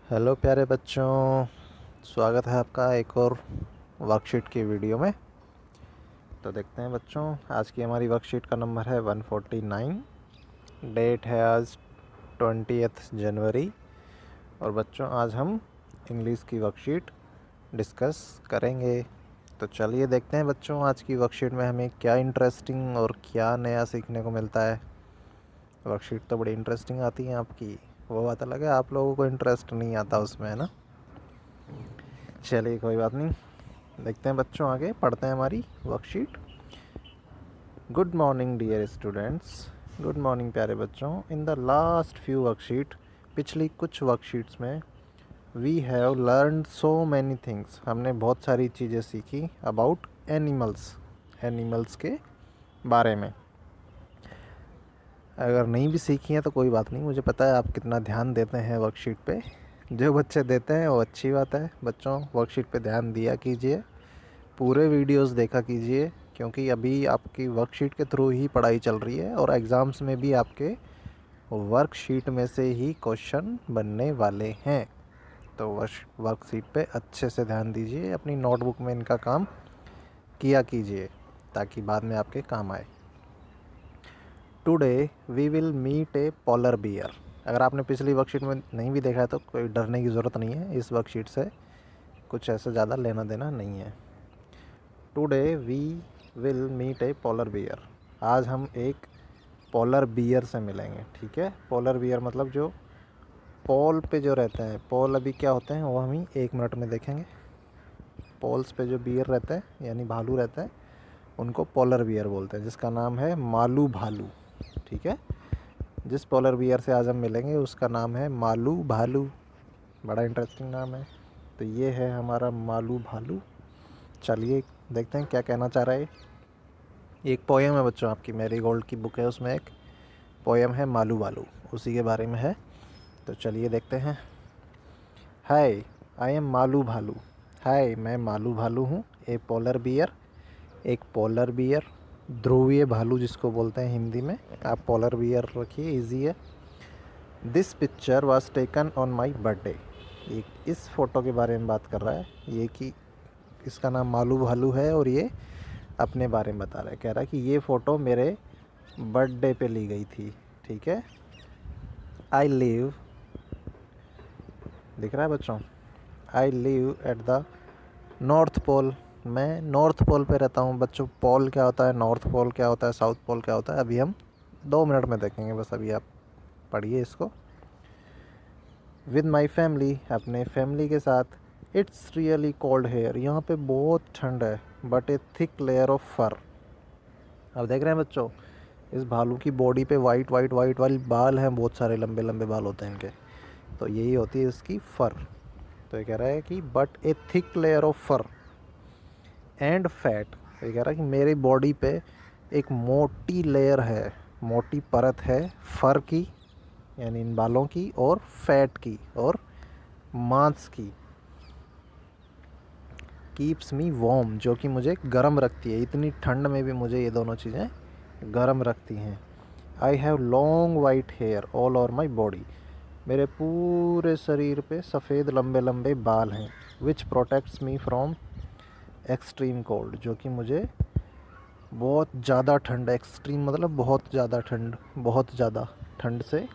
Hello प्यारे बच्चों, स्वागत है आपका एक और वर्कशीट की वीडियो में। तो देखते हैं बच्चों, आज की हमारी वर्कशीट का नंबर है 149। डेट है आज 20 जनवरी। और बच्चों आज हम इंग्लिश की वर्कशीट डिस्कस करेंगे। तो चलिए देखते हैं बच्चों, आज की वर्कशीट में हमें क्या इंटरेस्टिंग और क्या नया सीखने को मिलता है। वर्कशीट तो बड़ी इंटरेस्टिंग आती है आपकी, वो बात अलग है, आप लोगों को इंटरेस्ट नहीं आता उसमें, है ना। चलिए कोई बात नहीं, देखते हैं बच्चों, आगे पढ़ते हैं हमारी worksheet. Good morning dear students, good morning प्यारे बच्चों। In the last few worksheet, पिछली कुछ वर्कशीट्स में, we have learned so many things, हमने बहुत सारी चीज़ें सीखी अबाउट एनिमल्स, एनिमल्स के बारे में। अगर नहीं भी सीखी हैं तो कोई बात नहीं, मुझे पता है आप कितना ध्यान देते हैं वर्कशीट पे। जो बच्चे देते हैं वो अच्छी बात है। बच्चों वर्कशीट पे ध्यान दिया कीजिए, पूरे वीडियोस देखा कीजिए, क्योंकि अभी आपकी वर्कशीट के थ्रू ही पढ़ाई चल रही है और एग्ज़ाम्स में भी आपके वर्कशीट में से ही क्वेश्चन बनने वाले हैं। तो वर्कशीट पे अच्छे से ध्यान दीजिए, अपनी नोटबुक में इनका काम किया कीजिए ताकि बाद में आपके काम आए। Today we will meet a polar bear. अगर आपने पिछली वर्कशीट में नहीं भी देखा है तो कोई डरने की ज़रूरत नहीं है, इस वर्कशीट से कुछ ऐसा ज़्यादा लेना देना नहीं है। Today we will meet a polar bear, आज हम एक पोलर बियर से मिलेंगे, ठीक है। पोलर बियर मतलब जो पोल पे जो रहते हैं, पोल अभी क्या होते हैं वो हम ही 1 मिनट में देखेंगे। पोल्स पे जो बियर रहते हैं यानी भालू रहता है, उनको पोलर बियर बोलते हैं, जिसका नाम है मालू भालू, ठीक है। जिस पोलर बियर से आज हम मिलेंगे उसका नाम है मालू भालू, बड़ा इंटरेस्टिंग नाम है। तो ये है हमारा मालू भालू। चलिए देखते हैं क्या कहना चाह रहा है। एक पोएम है बच्चों, आपकी मैरी गोल्ड की बुक है, उसमें एक पोएम है मालू भालू, उसी के बारे में है। तो चलिए देखते हैं। हाय, आई एम मालू भालू। हाय, मैं मालू भालू हूँ। ए पोलर बियर, एक पोलर बियर, ध्रुवीय भालू जिसको बोलते हैं हिंदी में, आप पोलर बियर रखिए, इजी है। This picture was taken on my birthday. एक इस फ़ोटो के बारे में बात कर रहा है, ये कि इसका नाम मालू भालू है और ये अपने बारे में बता रहा है, कह रहा है कि ये फ़ोटो मेरे बर्थडे पे ली गई थी, ठीक है। आई लिव, दिख रहा है बच्चों, I live at the north pole, मैं नॉर्थ पोल पे रहता हूँ। बच्चों पोल क्या होता है, नॉर्थ पोल क्या होता है, साउथ पोल क्या होता है, अभी हम 2 मिनट में देखेंगे, बस अभी आप पढ़िए इसको। विद माई फैमिली, अपने फैमिली के साथ। इट्स रियली कोल्ड हेयर, यहाँ पे बहुत ठंड है। But a thick layer of fur, अब देख रहे हैं बच्चों, इस भालू की बॉडी पे वाइट वाइट वाइट वाले बाल हैं, बहुत सारे लंबे लंबे बाल होते हैं इनके, तो यही होती है इसकी फ़र। तो ये कह रहा है कि but a thick layer of fur and fat, ये कह रहा है कि मेरी बॉडी पे एक मोटी लेयर है, मोटी परत है फर की, यानी इन बालों की, और फैट की, और मांस की। कीप्स मी वार्म, जो कि मुझे गर्म रखती है, इतनी ठंड में भी मुझे ये दोनों चीज़ें गर्म रखती हैं। I have long white hair all over my body, मेरे पूरे शरीर पे सफ़ेद लंबे लंबे बाल हैं। Which protects me from extreme cold, जो कि मुझे बहुत ज़्यादा ठंड, एक्सट्रीम मतलब बहुत ज़्यादा ठंड, बहुत ज़्यादा ठंड से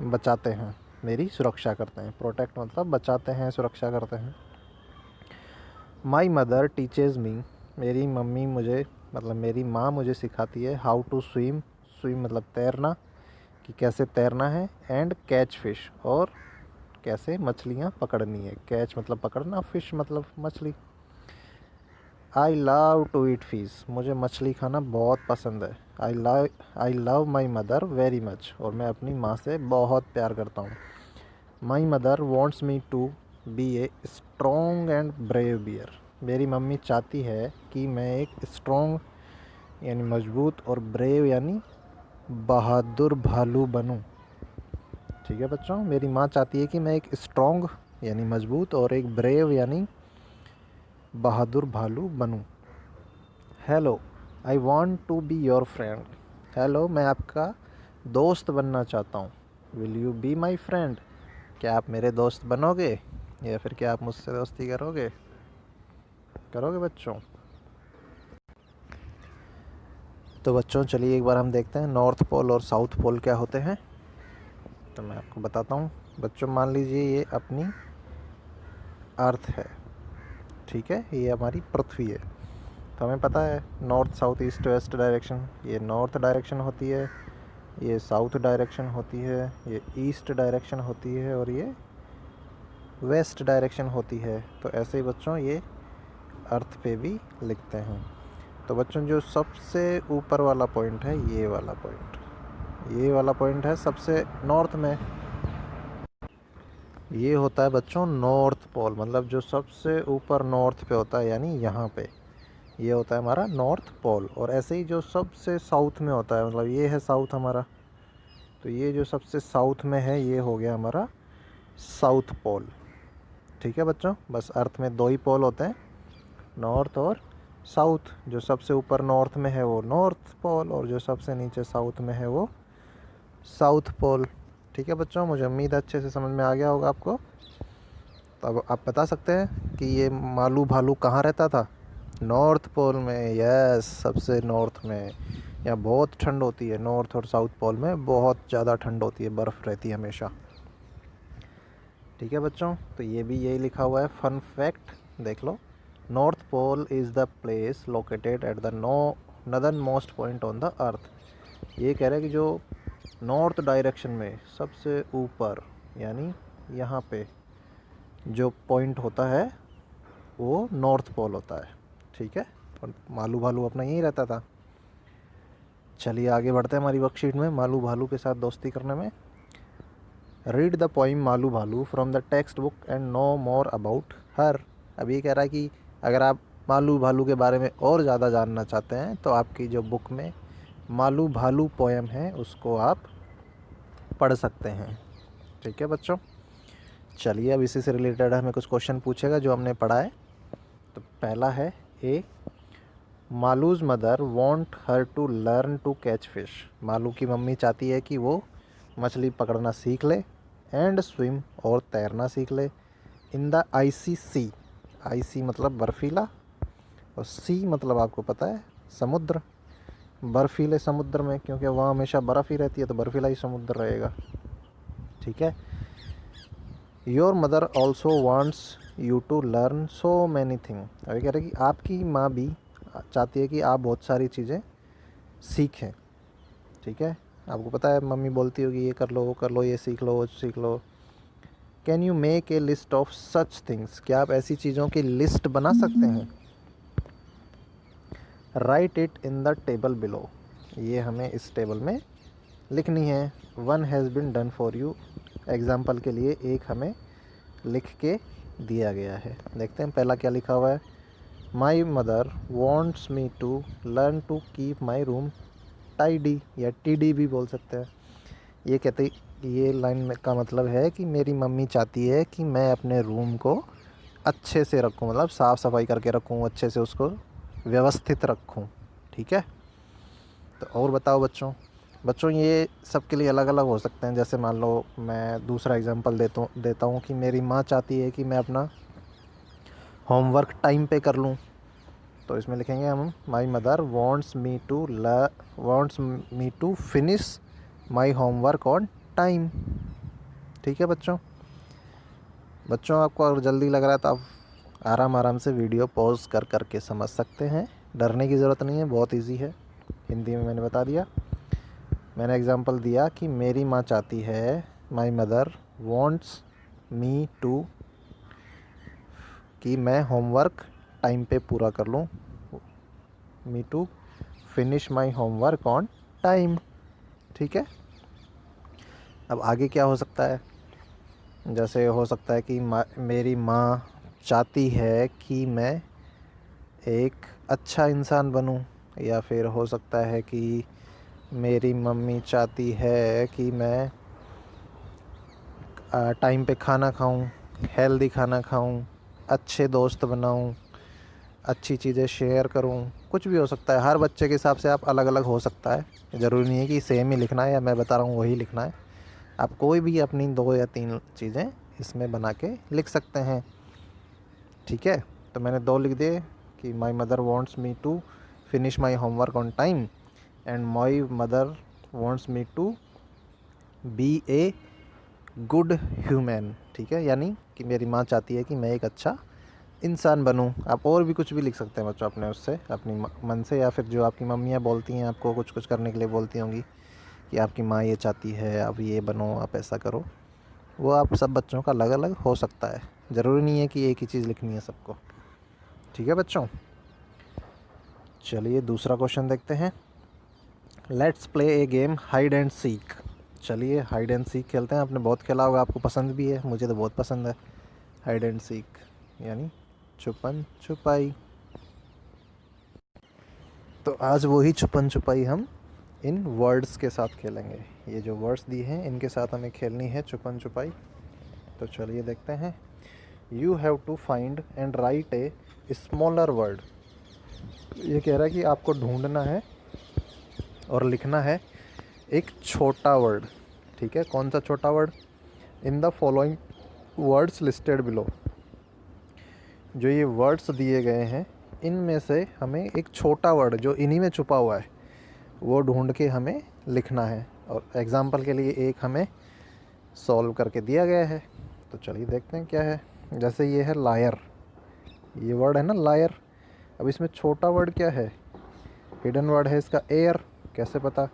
बचाते हैं, मेरी सुरक्षा करते हैं। प्रोटेक्ट मतलब बचाते हैं, सुरक्षा करते हैं। माई मदर टीचेज़ मी, मेरी मम्मी मुझे, मतलब मेरी माँ मुझे सिखाती है, हाउ टू स्विम, स्विम मतलब तैरना, कि कैसे तैरना है, एंड कैच फ़िश, और कैसे मछलियाँ पकड़नी है। कैच मतलब पकड़ना, फ़िश मतलब मछली। I love to eat fish, मुझे मछली खाना बहुत पसंद है। I love my mother very much, और मैं अपनी माँ से बहुत प्यार करता हूँ। My mother wants me to be a strong and brave bear, मेरी मम्मी चाहती है कि मैं एक स्ट्रॉन्ग यानी मजबूत, और ब्रेव यानी बहादुर भालू बनूं, ठीक है बच्चों। मेरी माँ चाहती है कि मैं एक स्ट्रॉन्ग यानी मजबूत, और एक ब्रेव यानी बहादुर भालू बनूं। Hello, I want to be your friend, hello मैं आपका दोस्त बनना चाहता हूँ। Will you be my friend, क्या आप मेरे दोस्त बनोगे या फिर क्या आप मुझसे दोस्ती करोगे? करोगे बच्चों? तो बच्चों चलिए एक बार हम देखते हैं नॉर्थ पोल और साउथ पोल क्या होते हैं। तो मैं आपको बताता हूँ बच्चों। मान लीजिए ये अपनी अर्थ है, ठीक है, ये हमारी पृथ्वी है। तो हमें पता है north south east west direction, ये नॉर्थ डायरेक्शन होती है, ये साउथ डायरेक्शन होती है, ये ईस्ट डायरेक्शन होती है और ये वेस्ट डायरेक्शन होती है। तो ऐसे ही बच्चों ये अर्थ पे भी लिखते हैं। तो बच्चों जो सबसे ऊपर वाला पॉइंट है, ये वाला पॉइंट है सबसे नॉर्थ में, ये होता है बच्चों नॉर्थ पोल। मतलब जो सबसे ऊपर नॉर्थ पे होता है, यानी यहाँ पे, ये होता है हमारा नॉर्थ पोल। और ऐसे ही जो सबसे साउथ में होता है, मतलब ये है साउथ हमारा, तो ये जो सबसे साउथ में है ये हो गया हमारा साउथ पोल। ठीक है बच्चों, बस अर्थ में 2 ही पोल होते हैं, नॉर्थ और साउथ। जो सबसे ऊपर नॉर्थ में है वो नॉर्थ पोल और जो सबसे नीचे साउथ में है वो साउथ पोल। ठीक है बच्चों, मुझे उम्मीद है अच्छे से समझ में आ गया होगा आपको। तो अब आप बता सकते हैं कि ये मालू भालू कहाँ रहता था? नॉर्थ पोल में। यस, सबसे नॉर्थ में। यहाँ बहुत ठंड होती है, नॉर्थ और साउथ पोल में बहुत ज़्यादा ठंड होती है, बर्फ़ रहती है हमेशा। ठीक है बच्चों, तो ये भी यही लिखा हुआ है। फन फैक्ट देख लो, north pole is the place located at the northern most point on the earth. ये कह रहा है कि जो नॉर्थ डायरेक्शन में सबसे ऊपर, यानी यहाँ पे जो पॉइंट होता है वो नॉर्थ पोल होता है। ठीक है, और मालू भालू अपना यहीं रहता था। चलिए आगे बढ़ते हैं हमारी वर्कशीट में मालू भालू के साथ दोस्ती करने में। रीड द पोइम मालू भालू from the textbook and know more about her. अब ये कह रहा है कि अगर आप मालू भालू के बारे में और ज़्यादा जानना चाहते हैं तो आपकी जो बुक में मालू भालू पोएम है उसको आप पढ़ सकते हैं। ठीक है बच्चों, चलिए अब इसी से रिलेटेड हमें कुछ क्वेश्चन पूछेगा जो हमने पढ़ा है। तो पहला है A, Malu's mother want her to learn to catch fish. Malu की मम्मी चाहती है कि वो मछली पकड़ना सीख ले, एंड स्विम और तैरना सीख ले, in the icy sea. Icy मतलब बर्फीला और सी मतलब आपको पता है समुद्र। बर्फीले समुद्र में, क्योंकि वहाँ हमेशा बर्फ़ ही रहती है तो बर्फीला ही समुद्र रहेगा। ठीक है। Your mother also wants you to learn so many thing. अभी कह रहे कि आपकी माँ भी चाहती है कि आप बहुत सारी चीज़ें सीखें। ठीक है, आपको पता है मम्मी बोलती होगी ये कर लो वो कर लो, ये सीख लो वो सीख लो। Can you make a list of such things. क्या आप ऐसी चीज़ों की लिस्ट बना सकते हैं? Write it in the table below. ये हमें इस टेबल में लिखनी है। One has been done for you. Example के लिए एक हमें लिख के दिया गया है। देखते हैं पहला क्या लिखा हुआ है। My mother wants me to learn to keep my room tidy, या टीडी भी बोल सकते हैं। ये कहते, ये लाइन का मतलब है कि मेरी मम्मी चाहती है कि मैं अपने रूम को अच्छे से रखूं, मतलब साफ़ सफाई करके रखूं, अच्छे से उसको व्यवस्थित रखूं। ठीक है, तो और बताओ बच्चों। बच्चों ये सब के लिए अलग अलग हो सकते हैं। जैसे मान लो मैं दूसरा एग्जांपल देता हूँ कि मेरी माँ चाहती है कि मैं अपना होमवर्क टाइम पे कर लूँ, तो इसमें लिखेंगे हम my mother wants me to finish my homework on time. ठीक है बच्चों। बच्चों आपको अगर जल्दी लग रहा है तो आप आराम से वीडियो पॉज कर करके समझ सकते हैं, डरने की ज़रूरत नहीं है, बहुत इजी है। हिंदी में मैंने बता दिया। मैंने एग्जांपल दिया कि मेरी माँ चाहती है, my mother wants me to, कि मैं होमवर्क टाइम पे पूरा कर लूँ, me to finish my homework on time. ठीक है, अब आगे क्या हो सकता है? जैसे हो सकता है कि मेरी माँ चाहती है कि मैं एक अच्छा इंसान बनूं, या फिर हो सकता है कि मेरी मम्मी चाहती है कि मैं टाइम पे खाना खाऊं, हेल्दी खाना खाऊं, अच्छे दोस्त बनाऊं, अच्छी चीज़ें शेयर करूं। कुछ भी हो सकता है, हर बच्चे के हिसाब से आप अलग अलग हो सकता है। ज़रूरी नहीं है कि सेम ही लिखना है या मैं बता रहा हूँ वही लिखना है। आप कोई भी अपनी 2 या 3 चीज़ें इसमें बना के लिख सकते हैं। ठीक है, तो मैंने 2 लिख दिए कि my mother wants me to finish my homework on time and my mother wants me to be a good human. ठीक है, यानी कि मेरी माँ चाहती है कि मैं एक अच्छा इंसान बनूं। आप और भी कुछ भी लिख सकते हैं बच्चों अपने उससे, अपनी मन से, या फिर जो आपकी मम्मियाँ बोलती हैं आपको कुछ कुछ करने के लिए बोलती होंगी कि आपकी माँ ये चाहती है आप ये बनो, आप ऐसा करो। वो आप सब बच्चों का अलग अलग हो सकता है, ज़रूरी नहीं है कि एक ही चीज़ लिखनी है सबको। ठीक है बच्चों, चलिए दूसरा क्वेश्चन देखते हैं। Let's play A game hide and seek. चलिए हाइड एंड सीक खेलते हैं। आपने बहुत खेला होगा, आपको पसंद भी है, मुझे तो बहुत पसंद है हाइड एंड सीक, यानी छुपन छुपाई। तो आज वही छुपन छुपाई हम इन वर्ड्स के साथ खेलेंगे। ये जो वर्ड्स दिए हैं इनके साथ हमें खेलनी है छुपन छुपाई। तो चलिए देखते हैं। You have to find and write a smaller word. ये कह रहा है कि आपको ढूंढना है और लिखना है एक छोटा वर्ड। ठीक है, कौन सा छोटा word? In the following words listed below. जो ये वर्ड्स दिए गए हैं इनमें से हमें एक छोटा वर्ड जो इन्हीं में छुपा हुआ है वो ढूंढ के हमें लिखना है। और एग्ज़ाम्पल के लिए एक हमें सॉल्व करके दिया गया है, तो चलिए देखते हैं क्या है। जैसे ये है लायर, ये वर्ड है ना लायर। अब इसमें छोटा वर्ड क्या है? हिडन वर्ड है इसका एयर। कैसे पता?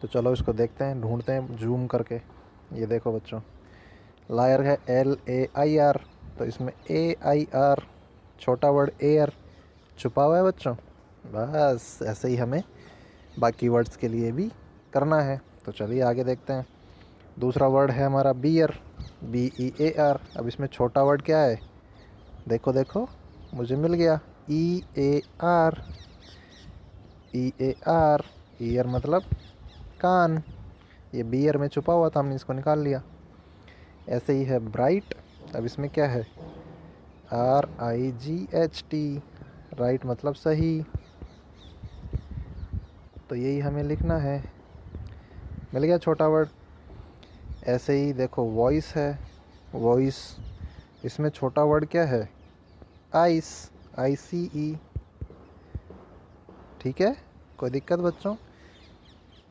तो चलो इसको देखते हैं, ढूंढते हैं जूम करके। ये देखो बच्चों, लायर है LAIR, तो इसमें AIR छोटा वर्ड एयर छुपा हुआ है बच्चों। बस ऐसे ही हमें बाकी वर्ड्स के लिए भी करना है। तो चलिए आगे देखते हैं। दूसरा वर्ड है हमारा बियर, BEAR। अब इसमें छोटा वर्ड क्या है? देखो देखो, मुझे मिल गया EAR। EAR, ईयर मतलब कान। ये बियर में छुपा हुआ था, हमने इसको निकाल लिया। ऐसे ही है ब्राइट। अब इसमें क्या है? RIGHT, राइट मतलब सही। तो यही हमें लिखना है। मिल गया छोटा वर्ड। ऐसे ही देखो वॉइस है, वॉइस। इसमें छोटा वर्ड क्या है? Ice, ICE। ठीक है, कोई दिक्कत बच्चों?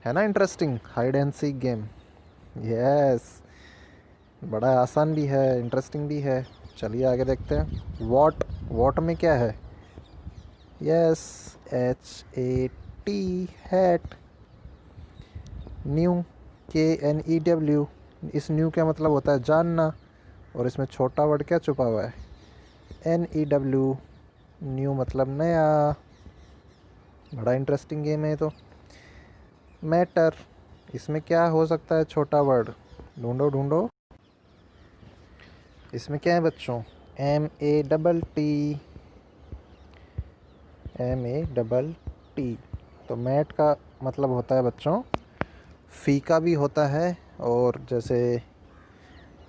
है ना interesting hide and seek game? Yes, बड़ा आसान भी है, इंटरेस्टिंग भी है। चलिए आगे देखते हैं। वॉट, वॉट में क्या है? Yes, HAT, hat. New, KNEW, इस न्यू का मतलब होता है जानना, और इसमें छोटा वर्ड क्या छुपा हुआ है? NEW, न्यू मतलब नया। बड़ा इंटरेस्टिंग गेम है तो। मैटर, इसमें क्या हो सकता है छोटा वर्ड? ढूंढो ढूंढो। इसमें क्या है बच्चों? MATT। तो मैट का मतलब होता है बच्चों फीका भी होता है, और जैसे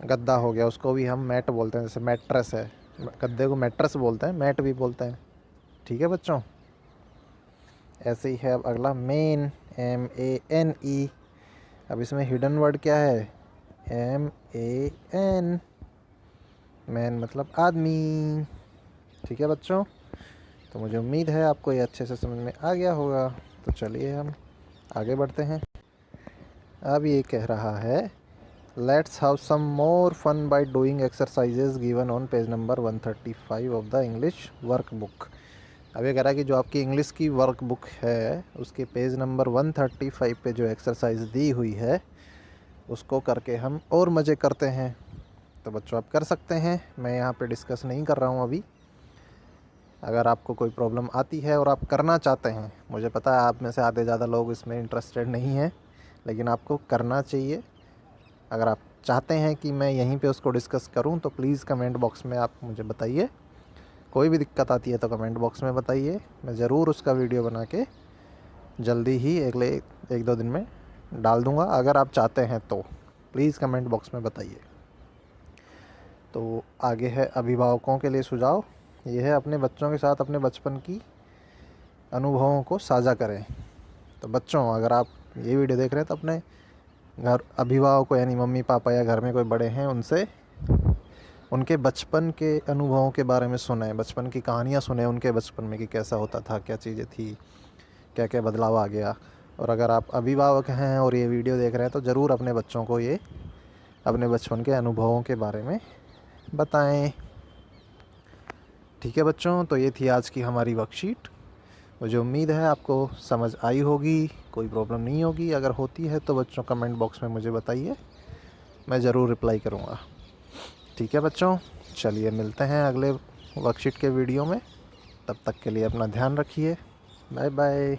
गद्दा हो गया उसको भी हम मैट बोलते हैं। जैसे मैट्रेस है, गद्दे को मैट्रेस बोलते हैं, मैट भी बोलते हैं। ठीक है बच्चों, ऐसे ही है। अब अगला मेन, MANE। अब इसमें हिडन वर्ड क्या है? MAN, मैन मतलब आदमी। ठीक है बच्चों, तो मुझे उम्मीद है आपको ये अच्छे से समझ में आ गया होगा। तो चलिए हम आगे बढ़ते हैं। अब ये कह रहा है let's have some more fun by doing exercises given on page number 135 of the English workbook. अब ये कह रहा है कि जो आपकी इंग्लिश की वर्क बुक है उसके पेज नंबर 135 पे जो एक्सरसाइज दी हुई है उसको करके हम और मज़े करते हैं। तो बच्चों आप कर सकते हैं, मैं यहाँ पे डिस्कस नहीं कर रहा हूँ अभी। अगर आपको कोई प्रॉब्लम आती है और आप करना चाहते हैं, मुझे पता है आप में से आधे ज़्यादा लोग इसमें इंटरेस्टेड नहीं हैं, लेकिन आपको करना चाहिए। अगर आप चाहते हैं कि मैं यहीं पे उसको डिस्कस करूं तो प्लीज़ कमेंट बॉक्स में आप मुझे बताइए। कोई भी दिक्कत आती है तो कमेंट बॉक्स में बताइए, मैं ज़रूर उसका वीडियो बना के जल्दी ही अगले 1-2 दिन में डाल दूंगा। अगर आप चाहते हैं तो प्लीज़ कमेंट बॉक्स में बताइए। तो आगे है अभिभावकों के लिए सुझाव। ये है अपने बच्चों के साथ अपने बचपन की अनुभवों को साझा करें। तो बच्चों अगर आप ये वीडियो देख रहे हैं तो अपने घर अभिभावकों यानी मम्मी पापा या घर में कोई बड़े हैं उनसे उनके बचपन के अनुभवों के बारे में सुने, बचपन की कहानियाँ सुने उनके बचपन में कि कैसा होता था, क्या चीज़ें थी, क्या क्या बदलाव आ गया। और अगर आप अभिभावक हैं और ये वीडियो देख रहे हैं तो ज़रूर अपने बच्चों को ये अपने बचपन के अनुभवों के बारे में बताएं। ठीक है बच्चों, तो ये थी आज की हमारी वर्कशीट। मुझे उम्मीद है आपको समझ आई होगी, कोई प्रॉब्लम नहीं होगी। अगर होती है तो बच्चों कमेंट बॉक्स में मुझे बताइए, मैं ज़रूर रिप्लाई करूँगा। ठीक है बच्चों, चलिए मिलते हैं अगले वर्कशीट के वीडियो में। तब तक के लिए अपना ध्यान रखिए। Bye bye.